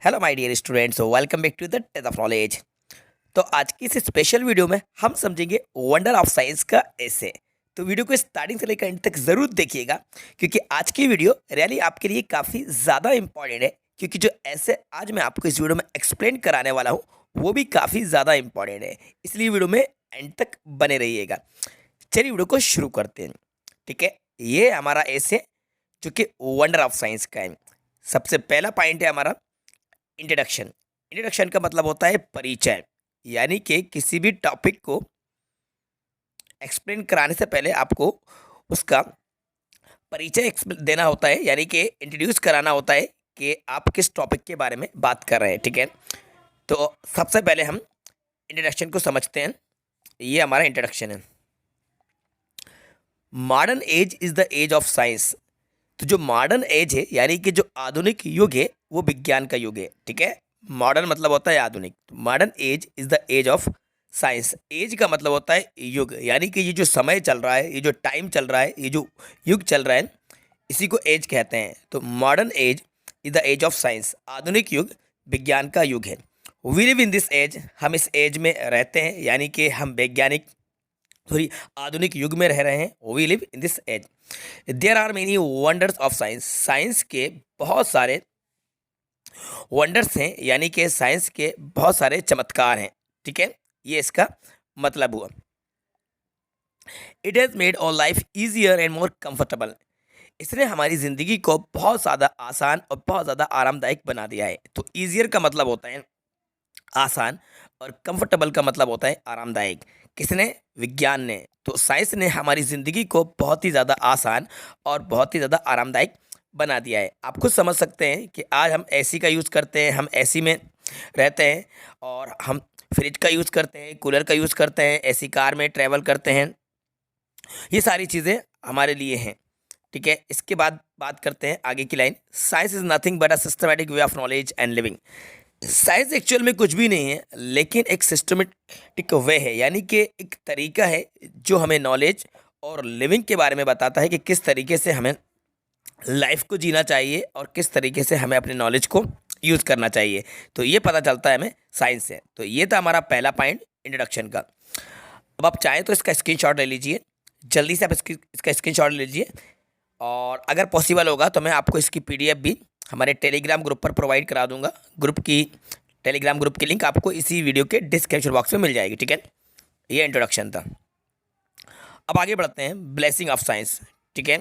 Hello my dear students, welcome back to the test of knowledge. तो आज की इस स्पेशल वीडियो में हम समझेंगे वंडर ऑफ साइंस का ऐसे। तो वीडियो को स्टार्टिंग से लेकर एंड तक ज़रूर देखिएगा, क्योंकि आज की वीडियो रियली आपके लिए काफ़ी ज़्यादा इंपॉर्टेंट है। क्योंकि जो ऐसे आज मैं आपको इस वीडियो में एक्सप्लेन कराने वाला हूँ वो भी काफ़ी ज़्यादा इंपॉर्टेंट है, इसलिए वीडियो में एंड तक बने रहिएगा। चलिए वीडियो को शुरू करते हैं। ठीक है, ये हमारा ऐसे जो कि वंडर ऑफ साइंस का है। सबसे पहला पॉइंट है हमारा इंट्रोडक्शन। इंट्रोडक्शन का मतलब होता है परिचय, यानी कि किसी भी टॉपिक को एक्सप्लेन कराने से पहले आपको उसका परिचय देना होता है, यानी कि इंट्रोड्यूस कराना होता है कि आप किस टॉपिक के बारे में बात कर रहे हैं। ठीक है, तो सबसे पहले हम इंट्रोडक्शन को समझते हैं। ये हमारा इंट्रोडक्शन है। Modern age is the age of science. तो जो मॉडर्न एज है, यानी कि जो आधुनिक युग है, वो विज्ञान का युग है। ठीक है, मॉडर्न मतलब होता है आधुनिक। Modern age is the age of science. Age का मतलब होता है युग, यानी कि ये जो समय चल रहा है, ये जो टाइम चल रहा है, ये जो युग चल रहा है, इसी को एज कहते हैं। तो modern age is the age of science. आधुनिक युग विज्ञान का युग है। We live in this age. हम इस एज में रहते हैं, यानी कि हम वैज्ञानिक सॉरी आधुनिक युग में रह रहे हैं। We live in this age. There are many wonders of science. Science के बहुत सारे वंडर्स हैं, यानी कि साइंस के बहुत सारे चमत्कार हैं। ठीक है, ये इसका मतलब हुआ। It has made our life easier and more comfortable. इसने हमारी ज़िंदगी को बहुत ज़्यादा आसान और बहुत ज़्यादा आरामदायक बना दिया है। तो ईजियर का मतलब होता है आसान, और कंफर्टेबल का मतलब होता है आरामदायक। किसने? विज्ञान ने। तो साइंस ने हमारी ज़िंदगी को बहुत ही ज़्यादा आसान और बहुत ही ज़्यादा आरामदायक बना दिया है। आप खुद समझ सकते हैं कि आज हम एसी का यूज़ करते हैं, हम एसी में रहते हैं, और हम फ्रिज का यूज़ करते हैं, कूलर का यूज़ करते हैं, एसी कार में ट्रैवल करते हैं। ये सारी चीज़ें हमारे लिए हैं। ठीक है, इसके बाद बात करते हैं आगे की line. Science is nothing but a systematic way of knowledge and living. Science actual में कुछ भी नहीं है, लेकिन एक सिस्टमेटिक वे है, यानी कि एक तरीका है जो हमें नॉलेज और लिविंग के बारे में बताता है कि किस तरीके से हमें लाइफ को जीना चाहिए और किस तरीके से हमें अपने नॉलेज को यूज़ करना चाहिए। तो ये पता चलता है हमें साइंस से। तो ये था हमारा पहला पॉइंट इंट्रोडक्शन का। अब आप चाहें तो इसका स्क्रीनशॉट ले लीजिए, जल्दी से आप इसका स्क्रीनशॉट ले लीजिए, और अगर पॉसिबल होगा तो मैं आपको इसकी पीडीएफ भी हमारे टेलीग्राम ग्रुप पर प्रोवाइड करा दूंगा। टेलीग्राम ग्रुप की लिंक आपको इसी वीडियो के डिस्क्रिप्शन बॉक्स में मिल जाएगी। ठीक है, ये इंट्रोडक्शन था। अब आगे बढ़ते हैं ब्लेसिंग ऑफ साइंस। ठीक है,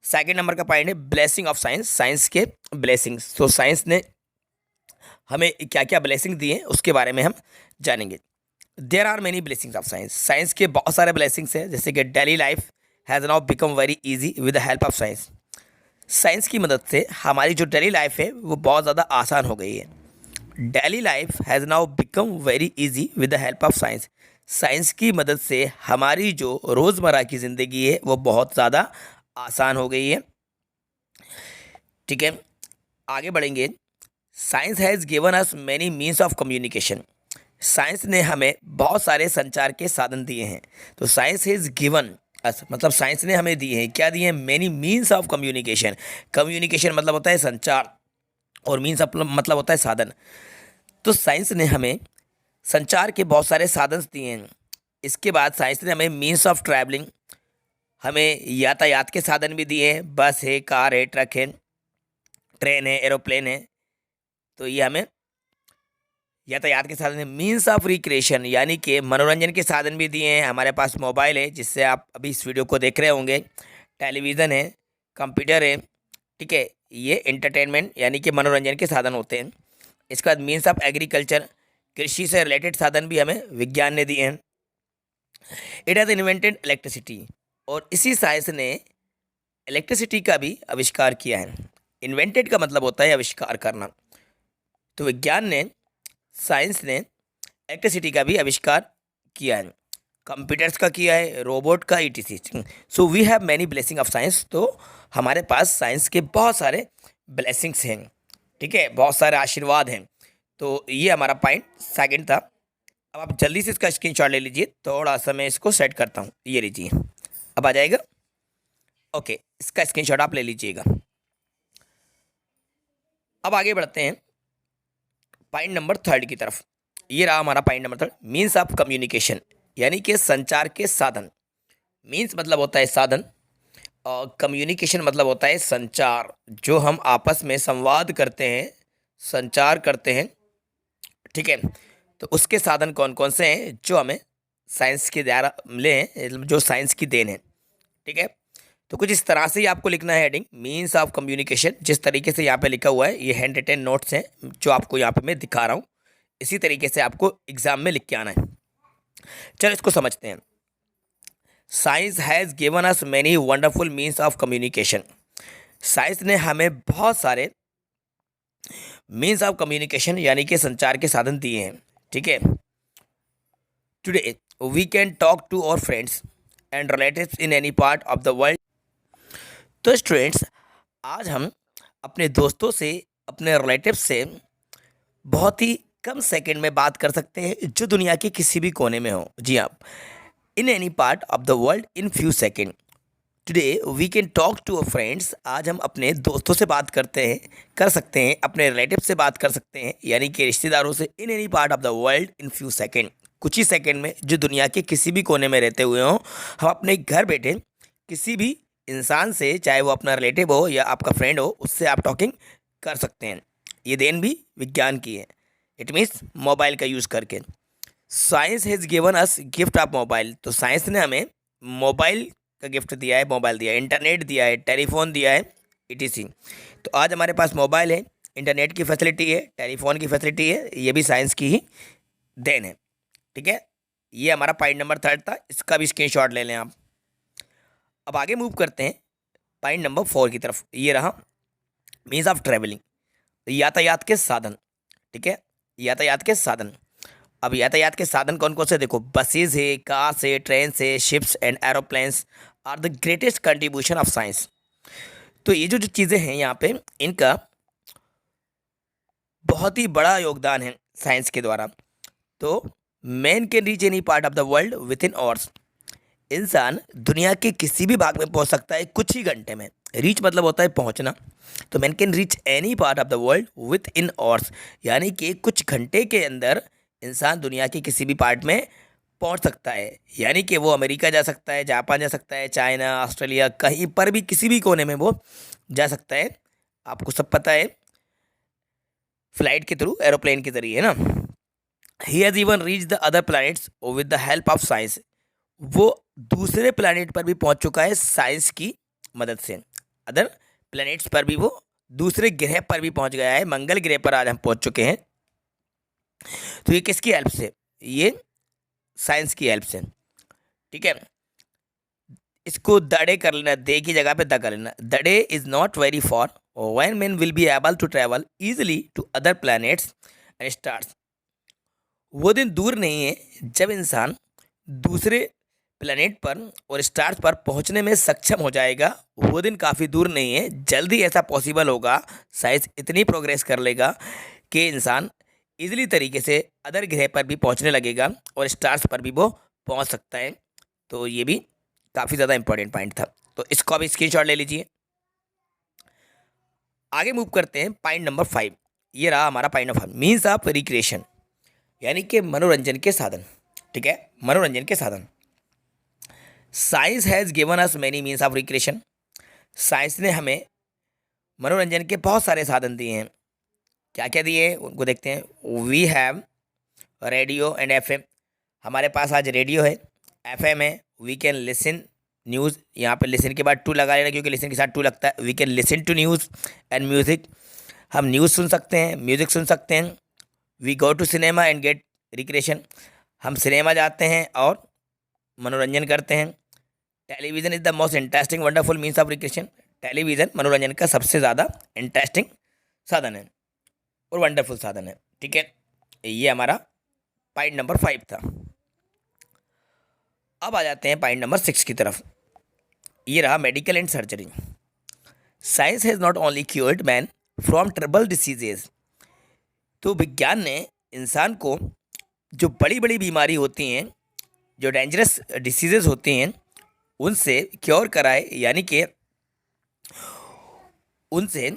सेकंड नंबर का पॉइंट है ब्लेसिंग ऑफ साइंस। साइंस के ब्लेसिंग्स। तो साइंस ने हमें क्या क्या ब्लेसिंग दिए हैं उसके बारे में हम जानेंगे। There are many blessings of science. Science के बहुत सारे ब्लेसिंग्स हैं, जैसे कि daily life has now become very easy with the help of science. Science की मदद से हमारी जो डेली लाइफ है वो बहुत ज़्यादा आसान हो गई है। Daily life has now become very easy with the help of science. Science की मदद से हमारी जो रोज़मर्रा की ज़िंदगी है वो बहुत ज़्यादा आसान हो गई है। ठीक है, आगे बढ़ेंगे। Science has given us many means of communication. Science ने हमें बहुत सारे संचार के साधन दिए हैं। तो साइंस हैज़ गिवन अस मतलब साइंस ने हमें दिए हैं, क्या दिए हैं? Many means of communication. Communication मतलब होता है संचार, और मीन्स मतलब होता है साधन। तो साइंस ने हमें संचार के बहुत सारे साधन दिए हैं। इसके बाद साइंस ने हमें मीन्स ऑफ ट्रैवलिंग, हमें यातायात के साधन भी दिए हैं। बस है, कार है, ट्रक है, ट्रेन है, एरोप्लेन है। तो ये हमें यातायात के साधन है। मीन्स ऑफ रिक्रिएशन, यानी कि मनोरंजन के साधन भी दिए हैं। हमारे पास मोबाइल है जिससे आप अभी इस वीडियो को देख रहे होंगे, टेलीविज़न है, कंप्यूटर है। ठीक है, ये एंटरटेनमेंट यानी कि मनोरंजन के साधन होते हैं। इसके बाद मीन्स ऑफ एग्रीकल्चर, कृषि से रिलेटेड साधन भी हमें विज्ञान ने दिए हैं। इट हैज़ इन्वेंटेड इलेक्ट्रिसिटी, और इसी साइंस ने इलेक्ट्रिसिटी का भी आविष्कार किया है। इन्वेंटेड का मतलब होता है आविष्कार करना। तो विज्ञान ने, साइंस ने इलेक्ट्रिसिटी का भी आविष्कार किया है, कंप्यूटर्स का किया है, रोबोट का, etc. So we have many blessing of science. तो हमारे पास साइंस के बहुत सारे ब्लेसिंग्स हैं। ठीक है, बहुत सारे आशीर्वाद हैं। तो ये हमारा पॉइंट सेकंड था। अब आप जल्दी से इसका स्क्रीनशॉट ले लीजिए, थोड़ा सा मैं इसको सेट करता हूँ। ये लीजिए, अब आ जाएगा। ओके, इसका स्क्रीनशॉट आप ले लीजिएगा। अब आगे बढ़ते हैं। पॉइंट नंबर थर्ड की तरफ। ये रहा हमारा point number third, means of communication, यानी कि संचार के साधन। मीन्स मतलब होता है साधन और कम्युनिकेशन मतलब होता है संचार, जो हम आपस में संवाद करते हैं, संचार करते हैं, ठीक है। तो उसके साधन कौन कौन से हैं जो हमें साइंस के द्वारा मिले हैं, जो साइंस की देन है, ठीक है। तो कुछ इस तरह से ही आपको लिखना है हेडिंग, मीन्स ऑफ कम्युनिकेशन। जिस तरीके से यहाँ पे लिखा हुआ है, ये हैंड रिटन नोट्स हैं जो आपको यहाँ पे मैं दिखा रहा हूँ, इसी तरीके से आपको एग्जाम में लिख के आना है। चलो इसको समझते हैं। Science has given us many wonderful means of communication. Science ने हमें बहुत सारे मीन्स ऑफ कम्युनिकेशन यानी कि संचार के साधन दिए हैं, ठीक है। Today we can talk to our friends and relatives in any part of the world. तो स्टूडेंट्स, आज हम अपने दोस्तों से, अपने रिलेटिव्स से बहुत ही कम सेकंड में बात कर सकते हैं, जो दुनिया के किसी भी कोने में हो। जी हाँ, in any part of the world in few second. Today we can talk to our friends. आज हम अपने दोस्तों से बात कर सकते हैं, अपने रिलेटिव से बात कर सकते हैं, यानी कि रिश्तेदारों से, इन any part of the world in few second, कुछ ही सेकेंड में, जो दुनिया के किसी भी कोने में रहते हुए हों। हम अपने घर बैठे किसी भी इंसान से, चाहे वो अपना रिलेटिव हो या आपका फ्रेंड हो, उससे आप टॉकिंग कर सकते हैं। ये देन भी विज्ञान की है, इट मीन्स मोबाइल का यूज़ करके। Science has given us gift of mobile. तो साइंस ने हमें मोबाइल का गिफ्ट दिया है, मोबाइल दिया है, इंटरनेट दिया है, टेलीफोन दिया है, ईटीसी। तो आज हमारे पास मोबाइल है, इंटरनेट की फैसिलिटी है, टेलीफोन की फैसिलिटी है, ये भी साइंस की ही देन है, ठीक है। ये हमारा पॉइंट नंबर थर्ड था, इसका भी स्क्रीनशॉट ले लें आप। अब आगे मूव करते हैं पॉइंट नंबर फोर की तरफ। ये रहा मीन्स ऑफ ट्रेवलिंग, यातायात के साधन, ठीक है, यातायात के साधन। अब यातायात के साधन कौन कौन से देखो, बसेज है, कार है, ट्रेन है, ships and aeroplanes are the greatest contribution of science. तो ये जो जो चीज़ें हैं यहाँ पे, इनका बहुत ही बड़ा योगदान है साइंस के द्वारा। तो man can reach any part of the world with in hours. इंसान दुनिया के किसी भी भाग में पहुंच सकता है कुछ ही घंटे में। रीच मतलब होता है पहुंचना। तो man can reach any part of the world with in hours, यानी कि कुछ घंटे के अंदर इंसान दुनिया के किसी भी पार्ट में पहुंच सकता है। यानी कि वो अमेरिका जा सकता है, जापान जा सकता है, चाइना, ऑस्ट्रेलिया, कहीं पर भी किसी भी कोने में वो जा सकता है। आपको सब पता है, फ्लाइट के थ्रू, एरोप्लेन के जरिए, है ना। He has even reach the other planets with the help of science. वो दूसरे प्लैनेट पर भी पहुंच चुका है साइंस की मदद से। अदर प्लैनेट्स पर भी, वो दूसरे ग्रह पर भी पहुंच गया है। मंगल ग्रह पर आज हम पहुंच चुके हैं। तो ये किसकी हेल्प से? ये साइंस की हेल्प से, ठीक है। इसको दड़े कर लेना, दे की जगह पे द कर लेना। The day is not very far when man will be able to travel easily to other planets and stars. वो दिन दूर नहीं है जब इंसान दूसरे प्लैनेट पर और स्टार्स पर पहुंचने में सक्षम हो जाएगा। वो दिन काफ़ी दूर नहीं है, जल्दी ऐसा पॉसिबल होगा। साइंस इतनी प्रोग्रेस कर लेगा कि इंसान इजीली तरीके से अदर ग्रह पर भी पहुंचने लगेगा और स्टार्स पर भी वो पहुंच सकता है। तो ये भी काफ़ी ज़्यादा इंपॉर्टेंट पॉइंट था, तो इसको अभी स्क्रीनशॉट ले लीजिए। आगे मूव करते हैं पॉइंट नंबर 5। ये रहा हमारा point number 5, means of recreation, यानी कि मनोरंजन के साधन, ठीक है, मनोरंजन के साधन। Science has given us many means of recreation. Science ने हमें मनोरंजन के बहुत सारे साधन दिए हैं। क्या क्या दिए हैं उनको देखते हैं। We have radio and FM. हमारे पास आज रेडियो है, एफएम है। वी कैन लिसन न्यूज़, यहाँ पे लिसन के बाद टू लगा लेना, क्योंकि लिसन के साथ टू लगता है। We can listen to news and music. हम न्यूज़ सुन सकते हैं, म्यूज़िक सुन सकते हैं। We go to cinema and get recreation. हम सिनेमा जाते हैं और मनोरंजन करते हैं। Television is the most interesting wonderful means of recreation. Television मनोरंजन का सबसे ज़्यादा इंटरेस्टिंग साधन है और वंडरफुल साधन है, ठीक है। ये हमारा पॉइंट नंबर 5 था। अब आ जाते हैं पॉइंट नंबर 6 की तरफ। ये रहा medical and surgery. Science has not only cured man from trouble diseases. तो विज्ञान ने इंसान को जो बड़ी बड़ी बीमारी होती हैं, जो डेंजरस डिसीजेज होती हैं, उनसे क्योर कराए, यानी कि उनसे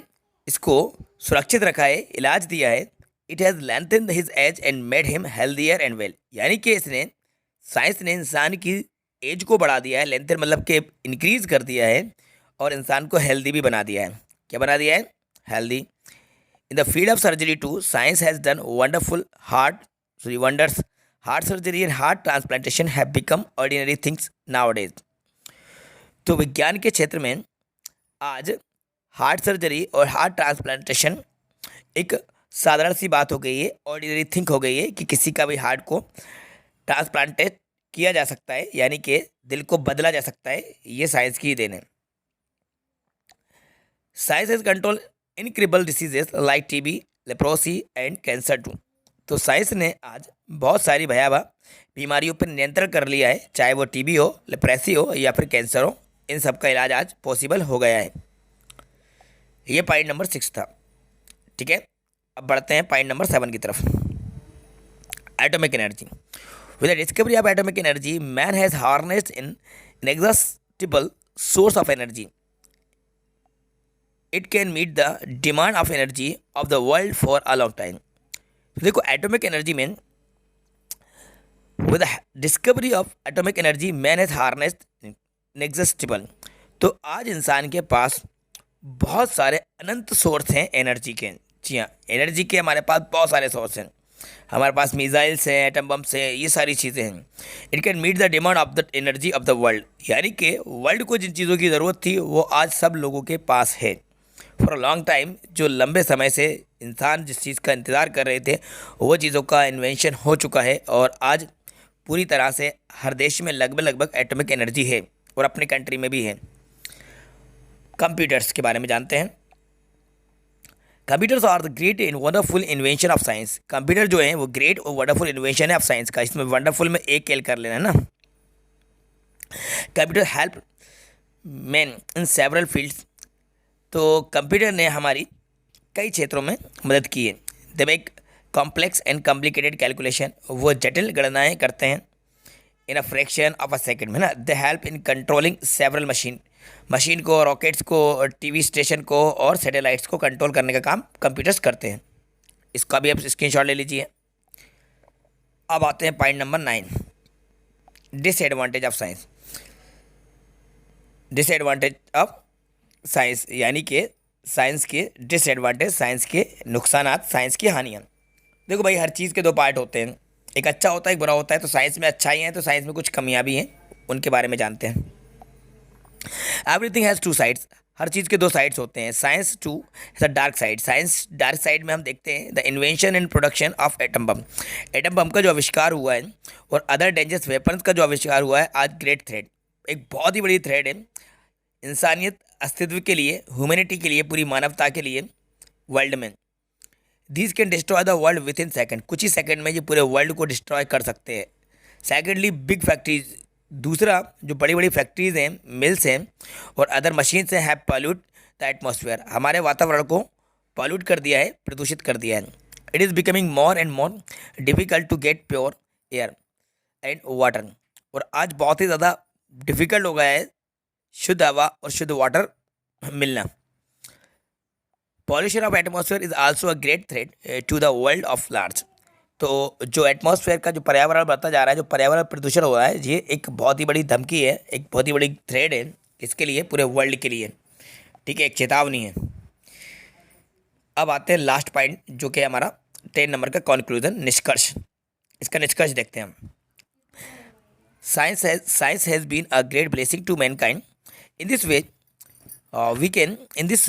इसको सुरक्षित रखा है, इलाज दिया है। It has lengthen his age and made him healthier and well, यानी कि इसने साइंस ने इंसान की एज को बढ़ा दिया है, लेंथन मतलब कि इंक्रीज कर दिया है, और इंसान को हेल्दी भी बना दिया है। क्या बना दिया है? Healthy. In the field of surgery too science has done wonderful wonders. Heart surgery and heart transplantation have become ordinary things nowadays. तो विज्ञान के क्षेत्र में आज हार्ट सर्जरी और हार्ट ट्रांसप्लांटेशन एक साधारण सी बात हो गई है, ऑर्डिनरी थिंग हो गई है कि किसी का भी हार्ट को ट्रांसप्लांटेड किया जा सकता है, यानी कि दिल को बदला जा सकता है। ये साइंस की देन है। Science has control incredible diseases like TB, leprosy and cancer too. तो साइंस ने आज बहुत सारी भयावह बीमारियों पर नियंत्रण कर लिया है, चाहे वो टीबी हो, लेप्रेसी हो या फिर कैंसर हो। इन सब का इलाज आज पॉसिबल हो गया है। ये पॉइंट नंबर 6 था। ठीक है, अब बढ़ते हैं पॉइंट नंबर 7 की तरफ। Atomic energy. With the discovery of atomic energy man has harnessed in inexhaustible source of energy. It can meet the demand of energy of the world for a long time. देखो, atomic energy में with the discovery of atomic energy man has harnessed inexhaustible. तो आज इंसान के पास बहुत सारे अनंत source हैं energy के। जी हाँ, एनर्जी के हमारे पास बहुत सारे सोर्स हैं। हमारे पास मिसाइल्स हैं, एटम बम्स हैं, ये सारी चीज़ें हैं। It can meet the demand of the energy of the world, यानी कि वर्ल्ड को जिन चीज़ों की ज़रूरत थी वो आज सब लोगों के पास है। फॉर अ लॉन्ग टाइम, जो लंबे समय से इंसान जिस चीज़ का इंतज़ार कर रहे थे वो चीज़ों का इन्वेंशन हो चुका है, और आज पूरी तरह से हर देश में लगभग एटॉमिक एनर्जी है, और अपने कंट्री में भी है। कंप्यूटर्स के बारे में जानते हैं। Computers are the great and wonderful invention of science. Computer जो है वो ग्रेट और वंडरफुल इन्वेंशन है ऑफ साइंस का। इसमें वंडरफुल में एक एल कर लेना है ना। Computer help man in several fields. तो कंप्यूटर ने हमारी कई क्षेत्रों में मदद की है। They make complex and complicated calculation. वो जटिल गणनाएँ करते हैं in a fraction of a second में ना। They help in controlling several machine को, रॉकेट्स को, टीवी स्टेशन को और सैटेलाइट्स को कंट्रोल करने का काम कंप्यूटर्स करते हैं। इसका भी आप स्क्रीनशॉट ले लीजिए। अब आते हैं point number 9, disadvantage of science. Disadvantage of science यानी कि साइंस के डिसएडवांटेज, साइंस के नुकसानात, साइंस की हानियाँ। देखो भाई, हर चीज़ के दो पार्ट होते हैं, एक अच्छा होता है एक बुरा होता है। तो साइंस में अच्छाई हैं तो साइंस में कुछ कमियाँ भी हैं, उनके बारे में जानते हैं। Everything has two sides. हर चीज़ के दो साइड्स होते हैं। Science to the dark side. Science dark side में हम देखते हैं the invention and production of atom bomb. Atom bomb का जो आविष्कार हुआ है और अदर डेंजरस वेपन्स का जो आविष्कार हुआ है, आज ग्रेट थ्रेट, एक बहुत ही बड़ी थ्रेट है इंसानियत अस्तित्व के लिए, ह्यूमैनिटी के लिए, पूरी मानवता के लिए वर्ल्ड में। These can destroy the world with in second. कुछ ही सेकेंड में ये पूरे वर्ल्ड को डिस्ट्रॉय कर सकते हैं। Secondly, big factories. दूसरा, जो बड़ी बड़ी फैक्ट्रीज हैं, मिल्स हैं और अदर मशीन्स हैं, हैव पॉल्यूट द एटमॉस्फेयर। हमारे वातावरण को पॉल्यूट कर दिया है, प्रदूषित कर दिया है। It is becoming more and more difficult to get pure air and water. और आज बहुत ही ज़्यादा डिफ़िकल्ट हो गया है शुद्ध हवा और शुद्ध वाटर मिलना। Pollution of atmosphere is also a great threat to the world of large. तो जो एटमॉस्फेयर का जो पर्यावरण बढ़ता जा रहा है, जो पर्यावरण प्रदूषण हो रहा है, ये एक बहुत ही बड़ी धमकी है, एक बहुत ही बड़ी थ्रेट है। किसके लिए? पूरे वर्ल्ड के लिए। ठीक है, एक चेतावनी है। अब आते हैं लास्ट पॉइंट, जो कि हमारा 10 नंबर का कंक्लूजन, निष्कर्ष। इसका निष्कर्ष देखते हैं हम। Science has been a great blessing to mankind. In this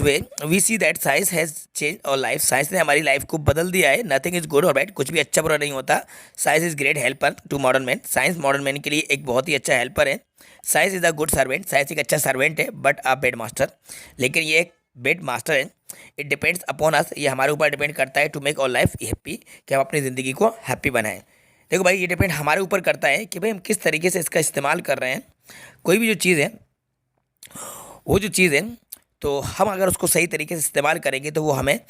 way we see that science has change our life. साइंस ने हमारी लाइफ को बदल दिया है। Nothing is good or bad, कुछ भी अच्छा बुरा नहीं होता। Science is great helper to modern man. Science modern man के लिए एक बहुत ही अच्छा हेल्पर है। Science is a good servant. Science एक अच्छा सर्वेंट है, बट अ बैड मास्टर। लेकिन ये एक बैड मास्टर है। It depends upon us. ये हमारे ऊपर डिपेंड करता है टू मेक और लाइफ हैप्पी, कि हम अपनी ज़िंदगी को हैप्पी बनाएं। देखो भाई, ये डिपेंड हमारे ऊपर करता है कि भाई हम किस तरीके से इसका इस्तेमाल कर रहे हैं। कोई भी जो चीज़ है, वो जो चीज़ है, तो हम अगर उसको सही तरीके से इस्तेमाल करेंगे तो वो हमें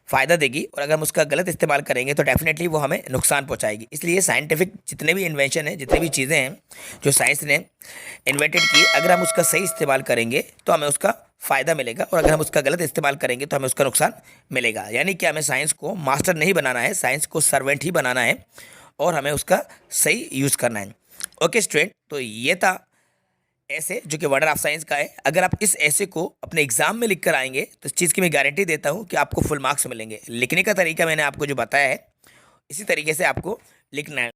फ़ायदा देगी, और अगर हम उसका गलत इस्तेमाल करेंगे तो डेफिनेटली वो हमें नुकसान पहुंचाएगी। इसलिए साइंटिफिक जितने भी इन्वेंशन हैं, जितनी भी चीज़ें हैं जो साइंस ने इन्वेंटेड की, अगर हम उसका सही इस्तेमाल करेंगे तो हमें उसका फ़ायदा मिलेगा, और अगर हम उसका गलत इस्तेमाल करेंगे तो हमें उसका नुकसान मिलेगा। यानी कि हमें साइंस को मास्टर नहीं बनाना है, साइंस को सर्वेंट ही बनाना है, और हमें उसका सही यूज़ करना है। ओके स्टूडेंट, तो ये था ऐसे जो कि वंडर ऑफ साइंस का है। अगर आप इस ऐसे को अपने एग्जाम में लिख कर आएंगे तो इस चीज़ की मैं गारंटी देता हूँ कि आपको फुल मार्क्स मिलेंगे। लिखने का तरीका मैंने आपको जो बताया है, इसी तरीके से आपको लिखना है।